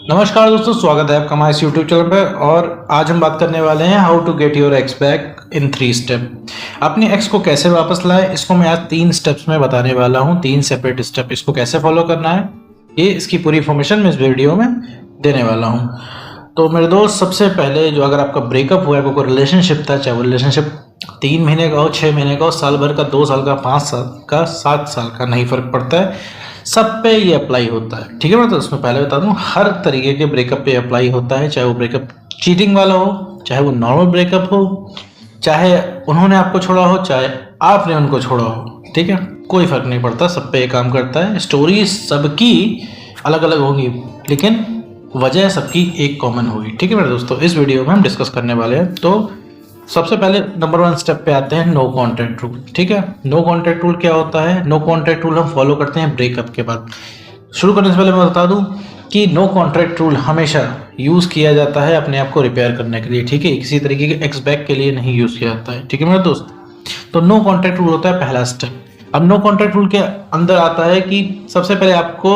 नमस्कार दोस्तों, स्वागत है आपका हमारे यूट्यूब चैनल पर। और आज हम बात करने वाले हैं how to get your ex back in 3 step. अपनी एक्स को कैसे वापस लाए, इसको मैं आज 3 स्टेप्स में बताने वाला हूं। 3 सेपरेट स्टेप, इसको कैसे फॉलो करना है, ये इसकी पूरी इन्फॉर्मेशन मैं इस वीडियो में देने वाला हूं। तो मेरे दोस्त, सबसे पहले जो अगर आपका ब्रेकअप हुआ है, कोई रिलेशनशिप था, चाहे वो रिलेशनशिप 3 महीने का हो, 6 महीने का हो, साल भर का, 2 साल का, 5 साल का, 7 साल का, नहीं फर्क पड़ता है, सब पे ये अप्लाई होता है। ठीक है, मैं तो उसमें पहले बता दूं, हर तरीके के ब्रेकअप पे अप्लाई होता है। चाहे वो ब्रेकअप चीटिंग वाला हो, चाहे वो नॉर्मल ब्रेकअप हो, चाहे उन्होंने आपको छोड़ा हो, चाहे आपने उनको छोड़ा हो। ठीक है, कोई फर्क नहीं पड़ता, सब पे ये काम करता है। स्टोरी सबकी अलग अलग होगी, लेकिन वजह सबकी एक कॉमन होगी। ठीक है मेरे दोस्तों, इस वीडियो में हम डिस्कस करने वाले हैं। तो सबसे पहले नंबर 1 स्टेप पे आते हैं, नो कॉन्टैक्ट रूल। ठीक है, नो कॉन्टैक्ट रूल क्या होता है? नो कॉन्टैक्ट रूल हम फॉलो करते हैं ब्रेकअप के बाद। शुरू करने से पहले मैं बता दूं कि नो कॉन्टैक्ट रूल हमेशा यूज़ किया जाता है अपने आप को रिपेयर करने के लिए। ठीक है, किसी तरीके के एक्स बैक के लिए नहीं यूज़ किया जाता है। ठीक है मेरे दोस्त, तो नो कॉन्टैक्ट रूल होता है पहला स्टेप। अब नो कॉन्टैक्ट रूल के अंदर आता है कि सबसे पहले आपको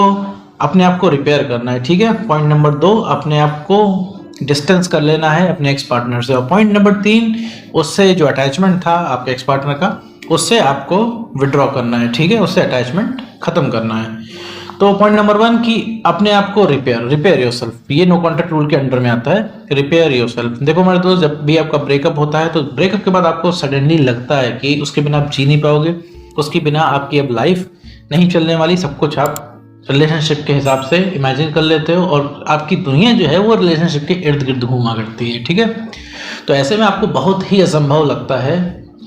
अपने आप को रिपेयर करना है। ठीक है, पॉइंट नंबर 2, अपने आप को डिस्टेंस कर लेना है अपने एक्स पार्टनर से। और पॉइंट नंबर 3, उससे जो अटैचमेंट था आपके एक्स पार्टनर का, उससे आपको विड्रॉ करना है। ठीक है, उससे अटैचमेंट खत्म करना है। तो पॉइंट नंबर 1 कि अपने आप को रिपेयर योरसेल्फ, ये नो कॉन्टैक्ट रूल के अंडर में आता है, रिपेयर योरसेल्फ। देखो मेरे दोस्त, जब भी आपका ब्रेकअप होता है तो ब्रेकअप के बाद आपको सडनली लगता है कि उसके बिना आप जी नहीं पाओगे, उसके बिना आपकी अब लाइफ नहीं चलने वाली। सब कुछ आप रिलेशनशिप के हिसाब से इमेजिन कर लेते हो और आपकी दुनिया जो है वो रिलेशनशिप के इर्द गिर्द घूमा करती है। ठीक है, तो ऐसे में आपको बहुत ही असंभव लगता है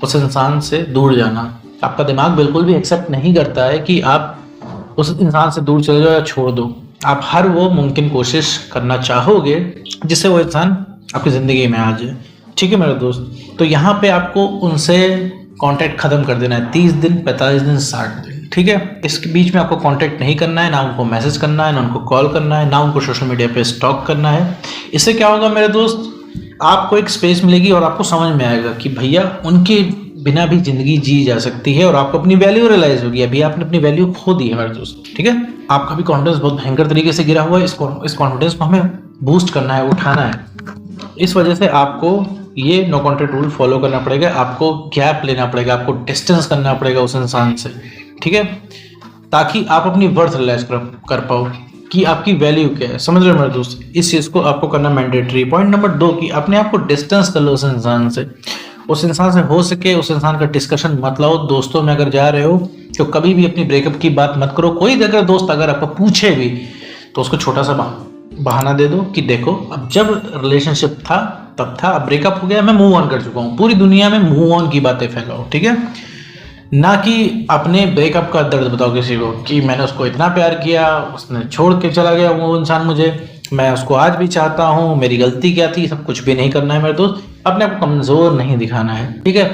उस इंसान से दूर जाना। आपका दिमाग बिल्कुल भी एक्सेप्ट नहीं करता है कि आप उस इंसान से दूर चले जाओ या छोड़ दो। आप हर वो मुमकिन कोशिश करना चाहोगे जिससे वो इंसान आपकी ज़िंदगी में आ जाए। ठीक है मेरे दोस्त, तो यहाँ पे आपको उनसे कांटेक्ट खत्म कर देना है। 30 दिन, 45 दिन, 60 दिन। ठीक है, इसके बीच में आपको कांटेक्ट नहीं करना है, ना उनको मैसेज करना है, ना उनको कॉल करना है, ना उनको सोशल मीडिया पे स्टॉक करना है। इससे क्या होगा मेरे दोस्त, आपको एक स्पेस मिलेगी और आपको समझ में आएगा कि भैया उनके बिना भी जिंदगी जी जा सकती है, और आपको अपनी वैल्यू रियलाइज होगी। अभी आपने अपनी वैल्यू खो दी है मेरे दोस्त। ठीक है, आपका भी कॉन्फिडेंस बहुत भयंकर तरीके से गिरा हुआ है। इस कॉन्फिडेंस को हमें बूस्ट करना है, उठाना है। इस वजह से आपको ये नो कॉन्टैक्ट रूल फॉलो करना पड़ेगा। आपको गैप लेना पड़ेगा, आपको डिस्टेंस करना पड़ेगा उस इंसान से। ठीक है, ताकि आप अपनी वर्थ रियलाइज कर पाओ कि आपकी वैल्यू क्या है। समझ रहे हो मेरे दोस्त, इस चीज़ को आपको करना मैंडेटरी। पॉइंट नंबर 2 कि अपने आप को डिस्टेंस कर लो उस इंसान से। उस इंसान से हो सके उस इंसान का डिस्कशन मत लाओ। दोस्तों में अगर जा रहे हो तो कभी भी अपनी ब्रेकअप की बात मत करो। कोई अगर दोस्त अगर आपको पूछे भी तो उसको छोटा सा बहाना दे दो कि देखो, अब जब रिलेशनशिप था तब था, अब ब्रेकअप हो गया, मैं मूव ऑन कर चुका हूँ। पूरी दुनिया में मूव ऑन की बातें फैलाओ। ठीक है, ना कि अपने ब्रेकअप का दर्द बताओ किसी को कि मैंने उसको इतना प्यार किया, उसने छोड़ के चला गया वो इंसान मुझे, मैं उसको आज भी चाहता हूँ, मेरी गलती क्या थी। सब कुछ भी नहीं करना है मेरे दोस्त, अपने आप को कमज़ोर नहीं दिखाना है। ठीक है,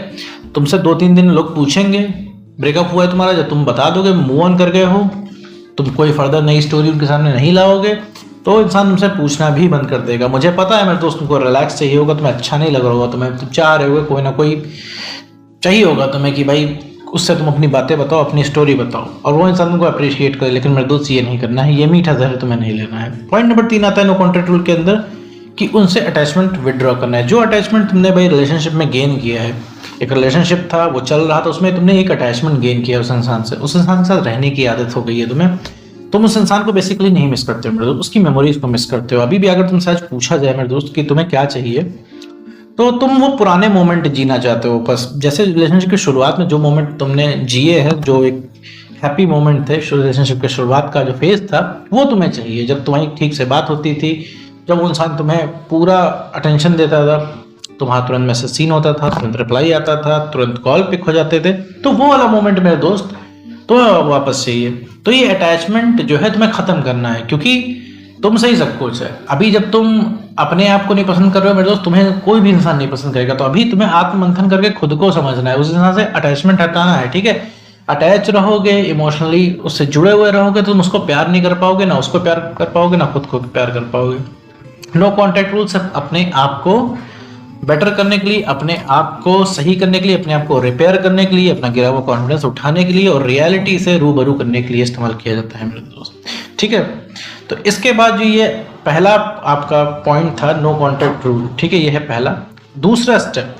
तुमसे 2-3 दिन लोग पूछेंगे ब्रेकअप हुआ है तुम्हारा, जब तुम बता दोगे मूव ऑन कर गए हो, तुम कोई फर्दर नई स्टोरी उनके सामने नहीं लाओगे, तो इंसान तुमसे पूछना भी बंद कर देगा। मुझे पता है मेरे दोस्त, तुमको रिलैक्स चाहिए होगा, तुम्हें अच्छा नहीं लग रहा होगा, तुम चाह रहे होगे कोई ना कोई चाहिए होगा तुम्हें कि भाई उससे तुम अपनी बातें बताओ, अपनी स्टोरी बताओ, और वो इंसान तुमको अप्रिशिएट करे। लेकिन मेरे दोस्त, ये नहीं करना है, ये मीठा जहर तुम्हें नहीं लेना है। पॉइंट नंबर 3 आता है नो कॉन्टैक्ट रूल के अंदर कि उनसे अटैचमेंट विड्रॉ करना है। जो अटैचमेंट तुमने भाई रिलेशनशिप में गेन किया है, एक रिलेशनशिप था वो चल रहा था, उसमें तुमने एक अटैचमेंट गेन किया उस इंसान से, उस इंसान के साथ रहने की आदत हो गई है तुम्हें, तुम उस इंसान को बेसिकली नहीं मिस करते हो मेरे दोस्त, उसकी मेमोरीज को मिस करते हो। अभी भी अगर तुमसे आज पूछा जाए मेरे दोस्त कि तुम्हें क्या चाहिए, तो तुम वो पुराने मोमेंट जीना चाहते हो बस। जैसे रिलेशनशिप की शुरुआत में जो मोमेंट तुमने जिए हैं, जो एक हैप्पी मोमेंट थे रिलेशनशिप के शुरुआत का जो फेज था, वो तुम्हें चाहिए। जब तुम्हारी ठीक से बात होती थी, जब वो इंसान तुम्हें पूरा अटेंशन देता था, तुम्हारा तुरंत मैसेज सीन होता था, तुरंत रिप्लाई आता था, तुरंत कॉल पिक हो जाते थे, तो वो वाला मोमेंट मेरे दोस्त तो वापस चाहिए। तो ये अटैचमेंट जो है तुम्हें खत्म करना है, क्योंकि तुम सही सब कुछ है। अभी जब तुम अपने आप को नहीं पसंद कर रहे हो मेरे दोस्त, तुम्हें कोई भी इंसान नहीं पसंद करेगा। तो अभी तुम्हें आत्ममंथन करके खुद को समझना है, उस इंसान से अटैचमेंट हटाना है। ठीक है, अटैच रहोगे, इमोशनली उससे जुड़े हुए रहोगे, तो तुम उसको प्यार नहीं कर पाओगे, ना उसको प्यार कर पाओगे, ना खुद को प्यार कर पाओगे। नो कॉन्टैक्ट रूल सिर्फ अपने आप को बेटर करने के लिए, अपने आप को सही करने के लिए, अपने आप को रिपेयर करने के लिए, अपना गिरा हुआ कॉन्फिडेंस उठाने के लिए और रियलिटी से रूबरू करने के लिए इस्तेमाल किया जाता है मेरे दोस्त। ठीक है, तो इसके बाद जो ये पहला आपका पॉइंट था नो कॉन्टैक्ट रूल, ठीक है, ये है पहला। दूसरा स्टेप,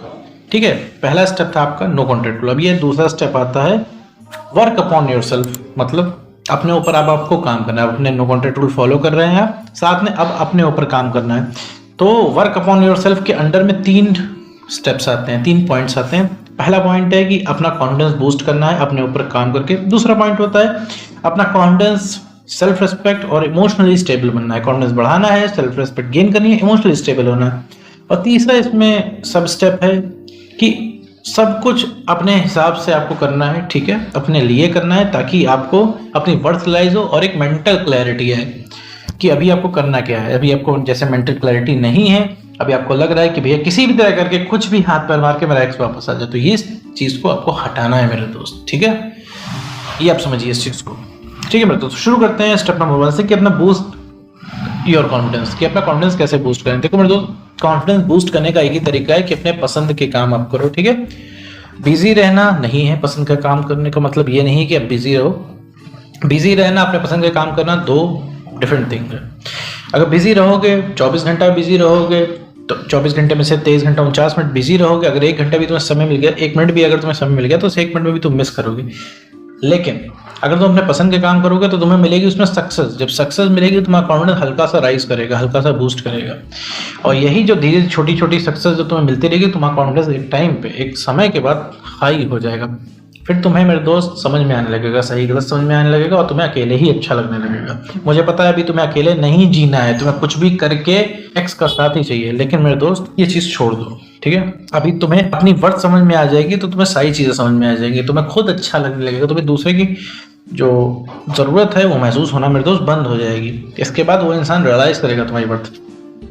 ठीक है, पहला स्टेप था आपका नो कॉन्टैक्ट रूल। अब ये दूसरा स्टेप आता है वर्क अपॉन योरसेल्फ, मतलब अपने ऊपर अब आपको काम करना है। अपने नो कॉन्टैक्ट रूल फॉलो कर रहे हैं आप, साथ में अब अपने ऊपर काम करना है। तो वर्क अपॉन योरसेल्फ के अंडर में 3 स्टेप्स आते हैं, 3 पॉइंट्स आते हैं। पहला पॉइंट है कि अपना कॉन्फिडेंस बूस्ट करना है अपने ऊपर काम करके। दूसरा पॉइंट होता है अपना कॉन्फिडेंस, सेल्फ रिस्पेक्ट और इमोशनली स्टेबल बनना है। कॉन्फिडेंस बढ़ाना है, सेल्फ रिस्पेक्ट गेन करनी है, इमोशनली स्टेबल होना है। और तीसरा इसमें सब स्टेप है कि सब कुछ अपने हिसाब से आपको करना है, ठीक है, अपने लिए करना है, ताकि आपको अपनी वर्थ रियलाइज हो और एक मेंटल क्लैरिटी है कि अभी आपको करना क्या है। अभी आपको जैसे मेंटल क्लैरिटी नहीं है, अभी आपको लग रहा है कि भैया किसी भी तरह करके कुछ भी हाथ पैर मार के मेरा एक्स वापस आ जाए, तो ये चीज़ को आपको हटाना है मेरे दोस्त, ठीक है। ये आप समझिए इस चीज़ को, ठीक है मेरे दोस्त। शुरू करते हैं स्टेप नंबर 1 से कि अपना बूस्ट योर कॉन्फिडेंस, कि अपना कॉन्फिडेंस कैसे बूस्ट करें। देखो मेरे दोस्त, कॉन्फिडेंस बूस्ट करने का एक ही तरीका है कि अपने पसंद के काम आप करो, ठीक है। बिजी रहना नहीं है पसंद का काम करने का मतलब ये नहीं कि आप बिजी रहो। बिजी रहना, अपने पसंद का काम करना, 2 डिफरेंट थिंग है। अगर बिजी रहोगे, 24 घंटा बिजी रहोगे, तो 24 घंटे में से 23 घंटा 49 मिनट बिजी रहोगे। अगर 1 घंटा भी तुम्हें समय मिल गया, 1 मिनट भी अगर तुम्हें समय मिल गया, तो उस 1 मिनट में भी तुम मिस करोगे। लेकिन अगर तुम अपने पसंद के काम करोगे तो तुम्हें मिलेगी उसमें सक्सेस। जब सक्सेस मिलेगी, तुम्हारा कॉन्फिडेंस हल्का सा राइज करेगा, हल्का सा बूस्ट करेगा। और यही जो धीरे छोटी छोटी सक्सेस जो तुम्हें मिलती रहेगी, तुम्हारा कॉन्फिडेंस एक टाइम पे, एक समय के बाद हाई हो जाएगा। फिर तुम्हें मेरे दोस्त समझ में आने लगेगा, सही गलत समझ में आने लगेगा, और तुम्हें अकेले ही अच्छा लगने लगेगा। मुझे पता है अभी तुम्हें अकेले नहीं जीना है, तुम्हें कुछ भी करके एक्स का साथ ही चाहिए, लेकिन मेरे दोस्त ये चीज़ छोड़ दो, ठीक है। अभी तुम्हें अपनी वर्थ समझ में आ जाएगी तो तुम्हें सारी चीज़ें समझ में आ जाएंगी, तुम्हें खुद अच्छा लगने लगेगा, तुम्हें दूसरे की जो ज़रूरत है वो महसूस होना मेरे दोस्त बंद हो जाएगी। इसके बाद वो इंसान रियलाइज़ करेगा तुम्हारी वर्थ।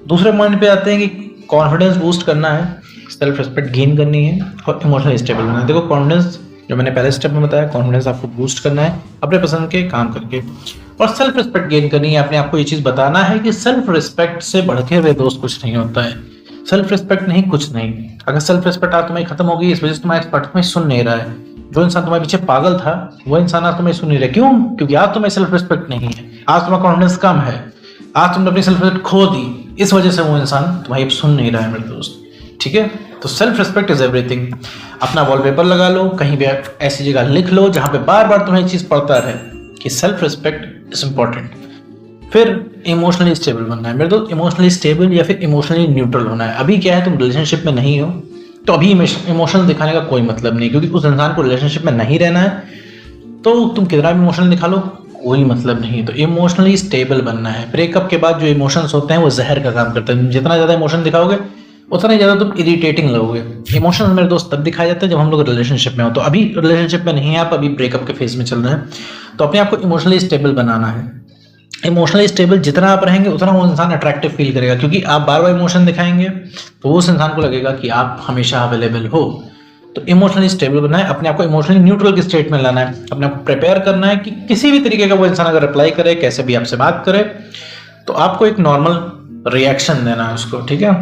दूसरे पॉइंट पे आते हैं कि कॉन्फिडेंस बूस्ट करना है, सेल्फ रिस्पेक्ट गेन करनी है और इमोशनली स्टेबल बनना है। देखो कॉन्फिडेंस, जो मैंने पहले स्टेप में बताया, कॉन्फिडेंस आपको बूस्ट करना है अपने पसंद के काम करके, और सेल्फ रिस्पेक्ट गेन करनी है। अपने आपको ये चीज़ बताना है कि सेल्फ रिस्पेक्ट से बढ़ के वे दोस्त कुछ नहीं होता है। सेल्फ रिस्पेक्ट नहीं, कुछ नहीं। अगर सेल्फ रिस्पेक्ट आज तुम्हारी खत्म होगी, इस वजह से तुम्हारा एक्सपर्ट तुम्हें सुन नहीं रहा है। जो इंसान तुम्हारे पीछे पागल था, वो इंसान आज तुम्हें सुन नहीं रहा। क्यों? क्योंकि आज तुम्हें सेल्फ रिस्पेक्ट नहीं है, आज तुम्हारा कॉन्फिडेंस कम है, आज तुमने अपनी सेल्फ रिस्पेक्ट खो दी, इस वजह से वो इंसान तुम्हारी अब सुन नहीं रहा है मेरे दोस्त, ठीक है। तो सेल्फ रिस्पेक्ट इज एवरीथिंग। अपना वॉलपेपर लगा लो, कहीं भी ऐसी जगह लिख लो जहां पे बार बार तुम्हें चीज पड़ता रहे कि सेल्फ रिस्पेक्ट इज इंपॉर्टेंट। फिर इमोशनली स्टेबल बनना है मेरे दोस्त, इमोशनली स्टेबल या फिर इमोशनली न्यूट्रल होना है। अभी क्या है, तुम रिलेशनशिप में नहीं हो, तो अभी इमोशनल दिखाने का कोई मतलब नहीं, क्योंकि उस इंसान को रिलेशनशिप में नहीं रहना है, तो तुम कितना भी इमोशनल दिखा लो, कोई मतलब नहीं। तो इमोशनली स्टेबल बनना है। ब्रेकअप के बाद जो इमोशंस होते हैं वो जहर का काम करते हैं। जितना ज़्यादा इमोशन दिखाओगे उतना ही ज़्यादा तुम इरिटेटिंग लगोगे। इमोशंस मेरे दोस्त तब दिखाए जाते हैं जब हम लोग रिलेशनशिप में हो। तो अभी रिलेशनशिप में नहीं है आप, अभी ब्रेकअप के फेज में चल रहे हैं, तो अपने आप को इमोशनली स्टेबल बनाना है। इमोशनली स्टेबल जितना आप रहेंगे उतना वो इंसान अट्रैक्टिव फील करेगा, क्योंकि आप बार बार इमोशन दिखाएंगे तो उस इंसान को लगेगा कि आप हमेशा अवेलेबल हो। तो इमोशनली स्टेबल बनना है, अपने आप को इमोशनली न्यूट्रल की स्टेट में लाना है, अपने आप को प्रिपेयर करना है कि किसी भी तरीके का वो इंसान अगर रिप्लाई करे, कैसे भी आपसे बात करे, तो आपको एक नॉर्मल रिएक्शन देना है उसको, ठीक है।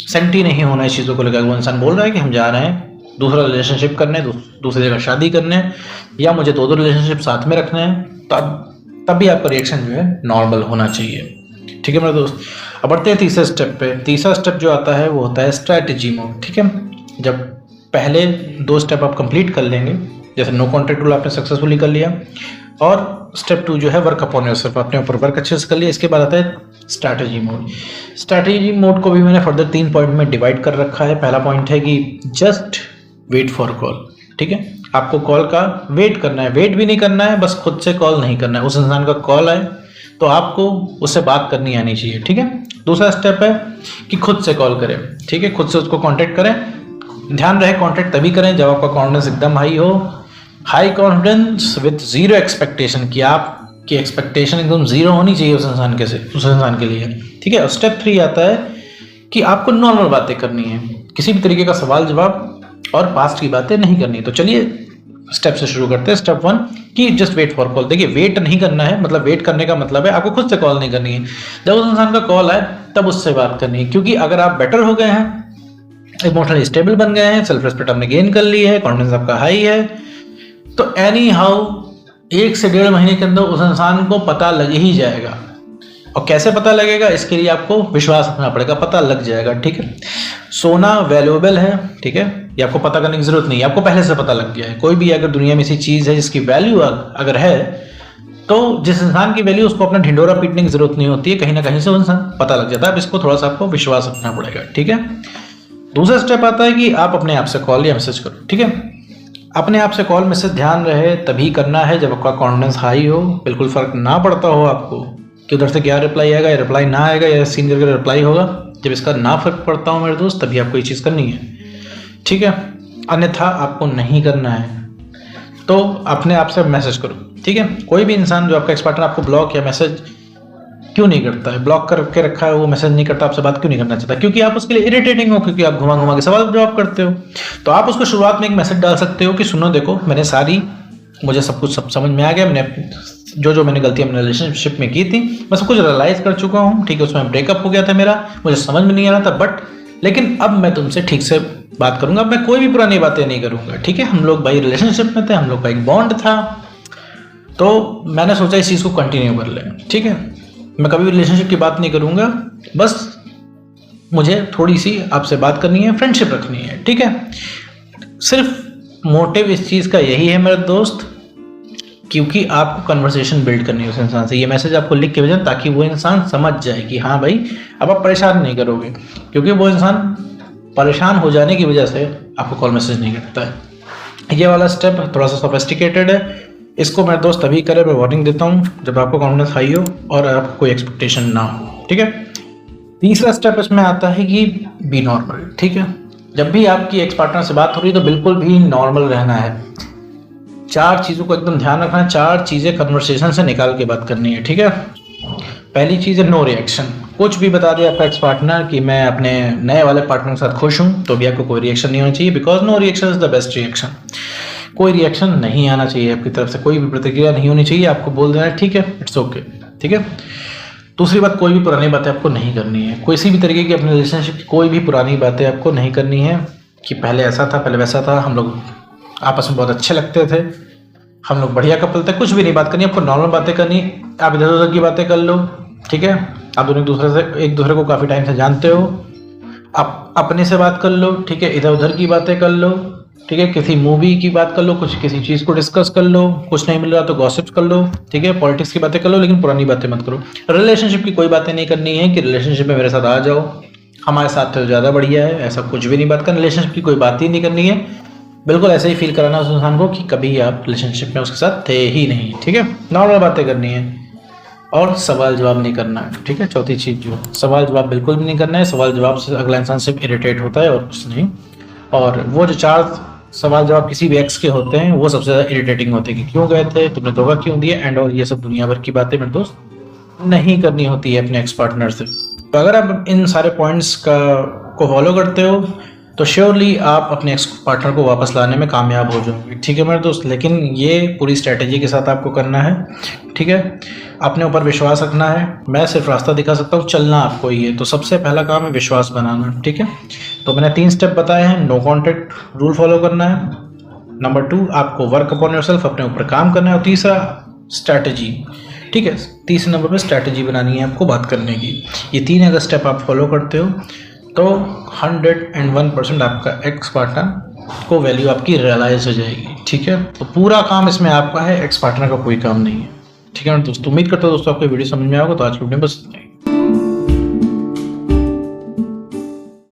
सेंटी नहीं होना इस चीज़ों को लेकर। वो इंसान बोल रहा है कि हम जा रहे हैं दूसरा रिलेशनशिप करने, दूसरी जगह शादी करने, या मुझे 2 रिलेशनशिप साथ में रखने हैं, तब भी आपका रिएक्शन जो है नॉर्मल होना चाहिए, ठीक है मेरे दोस्त। अब बढ़ते हैं तीसरे स्टेप पे। तीसरा स्टेप जो आता है वो होता है स्ट्रैटेजी मोड, ठीक है। जब पहले 2 स्टेप आप कंप्लीट कर लेंगे, जैसे नो कॉन्टैक्ट रूल आपने सक्सेसफुली कर लिया, और स्टेप 2 जो है वर्क अपॉन योरसेल्फ, अपने ऊपर वर्क अच्छे से कर लिया। इसके बाद आता है स्ट्रैटेजी मोड। स्ट्रैटेजी मोड को भी मैंने फर्दर 3 पॉइंट में डिवाइड कर रखा है। पहला पॉइंट है कि जस्ट वेट फॉर कॉल, ठीक है। आपको कॉल का वेट करना है, वेट भी नहीं करना है, बस खुद से कॉल नहीं करना है। उस इंसान का कॉल आए तो आपको उससे बात करनी आनी चाहिए, ठीक है। दूसरा स्टेप है कि खुद से कॉल करें, ठीक है, खुद से उसको कांटेक्ट करें। ध्यान रहे कांटेक्ट तभी करें जब आपका कॉन्फिडेंस एकदम हाई हो, high confidence with zero expectation, कि आपकी एक्सपेक्टेशन एकदम जीरो होनी चाहिए उस इंसान के लिए, ठीक है। और स्टेप 3 आता है कि आपको नॉर्मल बातें करनी है, किसी भी तरीके का सवाल जवाब और पास्ट की बातें नहीं करनी। तो चलिए स्टेप से शुरू करते हैं। स्टेप 1 कि जस्ट वेट फॉर कॉल। देखिए वेट नहीं करना है, मतलब वेट करने का मतलब है आपको खुद से कॉल नहीं करनी है। जब उस इंसान का कॉल आए तब उससे बात करनी है, क्योंकि अगर आप बेटर हो गए हैं, इमोशनली स्टेबल बन गए हैं, सेल्फ रिस्पेक्ट आपने गेन कर ली है, कॉन्फिडेंस आपका हाई है, तो एनी हाउ 1 से 1.5 महीने के अंदर उस इंसान को पता लग ही जाएगा और कैसे पता लगेगा, इसके लिए आपको विश्वास रखना पड़ेगा, पता लग जाएगा, ठीक है। सोना वैल्यूएबल है, ठीक है, ये आपको पता करने की जरूरत नहीं है, आपको पहले से पता लग गया है। कोई भी अगर दुनिया में ऐसी चीज है जिसकी वैल्यू अगर है, तो जिस इंसान की वैल्यू, उसको अपना ढिंडोरा पीटने की जरूरत नहीं होती है, कहीं ना कहीं से वो इंसान पता लग जाता है। अब इसको थोड़ा सा आपको विश्वास रखना पड़ेगा, ठीक है। दूसरा स्टेप आता है कि आप अपने आप से कॉल या मैसेज करो, ठीक है। अपने आप से कॉल मैसेज ध्यान रहे तभी करना है जब आपका कॉन्फिडेंस हाई हो, बिल्कुल फर्क ना पड़ता हो आपको कि उधर से क्या रिप्लाई आएगा या रिप्लाई ना आएगा या सीनियर का रिप्लाई होगा। जब इसका ना फर्क पड़ता हो मेरे दोस्त, तभी आपको ये चीज़ करनी है, ठीक है। अन्यथा आपको नहीं करना है। तो अपने आप से मैसेज करो, ठीक है। कोई भी इंसान जो आपका एक्स पार्टनर आपको ब्लॉक या मैसेज क्यों नहीं करता है, ब्लॉक करके रखा है, वो मैसेज नहीं करता, आपसे बात क्यों नहीं करना चाहता, क्योंकि आप उसके लिए इरिटेटिंग हो, क्योंकि आप घुमा घुमा के सवाल जवाब करते हो। तो आप उसको शुरुआत में एक मैसेज डाल सकते हो कि सुनो देखो, मुझे सब कुछ समझ में आ गया, मैंने जो मैंने गलतियां अपने रिलेशनशिप में की थी मैं सब कुछ रियलाइज कर चुका हूँ, ठीक है। उसमें ब्रेकअप हो गया था मेरा, मुझे समझ में नहीं आ रहा था, लेकिन अब मैं तुमसे ठीक से बात करूंगा, मैं कोई भी पुरानी बातें नहीं करूंगा, ठीक है। हम लोग भाई रिलेशनशिप में थे, हम लोग का एक बॉन्ड था, तो मैंने सोचा इस चीज़ को कंटिन्यू कर लें, ठीक है। मैं कभी भी रिलेशनशिप की बात नहीं करूंगा, बस मुझे थोड़ी सी आपसे बात करनी है, फ्रेंडशिप रखनी है, ठीक है। सिर्फ मोटिव इस चीज़ का यही है मेरे दोस्त, क्योंकि आपको कन्वर्सेशन बिल्ड करनी है उस इंसान से। ये मैसेज आपको लिख के भेजना ताकि वो इंसान समझ जाए कि हाँ भाई अब आप परेशान नहीं करोगे, क्योंकि वो इंसान परेशान हो जाने की वजह से आपको कॉल मैसेज नहीं करता है। ये वाला स्टेप थोड़ा सा सोफिस्टिकेटेड है, इसको मेरे दोस्त तभी करें, मैं वार्निंग देता हूँ, जब आपको कॉन्फिडेंस हाई हो और आपको कोई एक्सपेक्टेशन ना हो, ठीक है। तीसरा स्टेप इसमें आता है कि बी नॉर्मल, ठीक है। जब भी आपकी एक्स पार्टनर से बात हो रही है तो बिल्कुल भी नॉर्मल रहना है। 4 चीज़ों को एकदम ध्यान रखना है, 4 चीज़ें कन्वर्सेशन से निकाल के बात करनी है, ठीक है। पहली चीज़ है नो रिएक्शन। कुछ भी बता दे आपका एक्स पार्टनर कि मैं अपने नए वाले पार्टनर के साथ खुश हूँ, तो भी आपको कोई रिएक्शन नहीं होना चाहिए, because no reaction is the best reaction. कोई रिएक्शन नहीं आना चाहिए आपकी तरफ से, कोई भी प्रतिक्रिया नहीं होनी चाहिए, आपको बोल देना है ठीक है, इट्स ओके, ठीक है। दूसरी बात, कोई भी पुरानी बातें आपको नहीं करनी है, किसी भी तरीके की अपने रिलेशनशिप की कोई भी पुरानी बातें आपको नहीं करनी है कि पहले ऐसा था, पहले वैसा था, हम लोग आपस में बहुत अच्छे लगते थे, हम लोग बढ़िया कपल थे। कुछ भी नहीं बात करनी, आपको नॉर्मल बातें करनी। आप इधर उधर की बातें कर लो, ठीक है। आप दोनों एक दूसरे को काफ़ी टाइम से जानते हो, आप अपने से बात कर लो, ठीक है। इधर उधर की बातें कर लो, ठीक है। किसी मूवी की बात कर लो, किसी चीज़ को डिस्कस कर लो, कुछ नहीं मिल रहा तो गॉसिप्स कर लो, ठीक है। पॉलिटिक्स की बातें कर लो, लेकिन पुरानी बातें मत करो। रिलेशनशिप की कोई बातें नहीं करनी है कि रिलेशनशिप में मेरे साथ आ जाओ, हमारे साथ तो ज़्यादा बढ़िया है, ऐसा कुछ भी नहीं बात करना। रिलेशनशिप की कोई बात ही नहीं करनी है, बिल्कुल ऐसे ही फील कराना उस इंसान को कि कभी आप रिलेशनशिप में उसके साथ थे ही नहीं, ठीक है। नॉर्मल बातें करनी है और सवाल जवाब नहीं करना है, ठीक है। चौथी चीज़ जो सवाल जवाब बिल्कुल भी नहीं करना है, सवाल जवाब से अगला इंसान सिर्फ इरिटेट होता है और कुछ नहीं। और वो जो 4 सवाल जवाब किसी भी एक्स के होते हैं वो सबसे ज़्यादा इरिटेटिंग होते हैं कि क्यों गए थे, तुमने धोखा क्यों दिया, एंड और ये सब दुनिया भर की बातें मेरे दोस्त नहीं करनी होती है अपने एक्स पार्टनर से। तो अगर आप इन सारे पॉइंट्स को फॉलो करते हो तो श्योरली आप अपने एक्स पार्टनर को वापस लाने में कामयाब हो जाओगे, ठीक है मेरे दोस्त। लेकिन ये पूरी स्ट्रैटेजी के साथ आपको करना है, ठीक है। अपने ऊपर विश्वास रखना है, मैं सिर्फ रास्ता दिखा सकता हूँ, चलना आपको ही है। तो सबसे पहला काम है विश्वास बनाना, ठीक है। तो मैंने 3 स्टेप बताए हैं। नो कॉन्टैक्ट रूल फॉलो करना है, नंबर 2 आपको वर्क अपॉन योरसेल्फ, अपने ऊपर काम करना है, और तीसरा स्ट्रैटेजी, ठीक है। तीसरे नंबर पे स्ट्रैटेजी बनानी है आपको बात करने की। ये 3 अगर स्टेप आप फॉलो करते हो तो 101% आपका एक्स पार्टनर को वैल्यू आपकी रियलाइज हो जाएगी, ठीक है। तो पूरा काम इसमें आपका है, एक्स पार्टनर का कोई काम नहीं है, ठीक है दोस्तों। उम्मीद करता हूँ दोस्तों आपको वीडियो समझ में आएगा। तो आज की वीडियो बस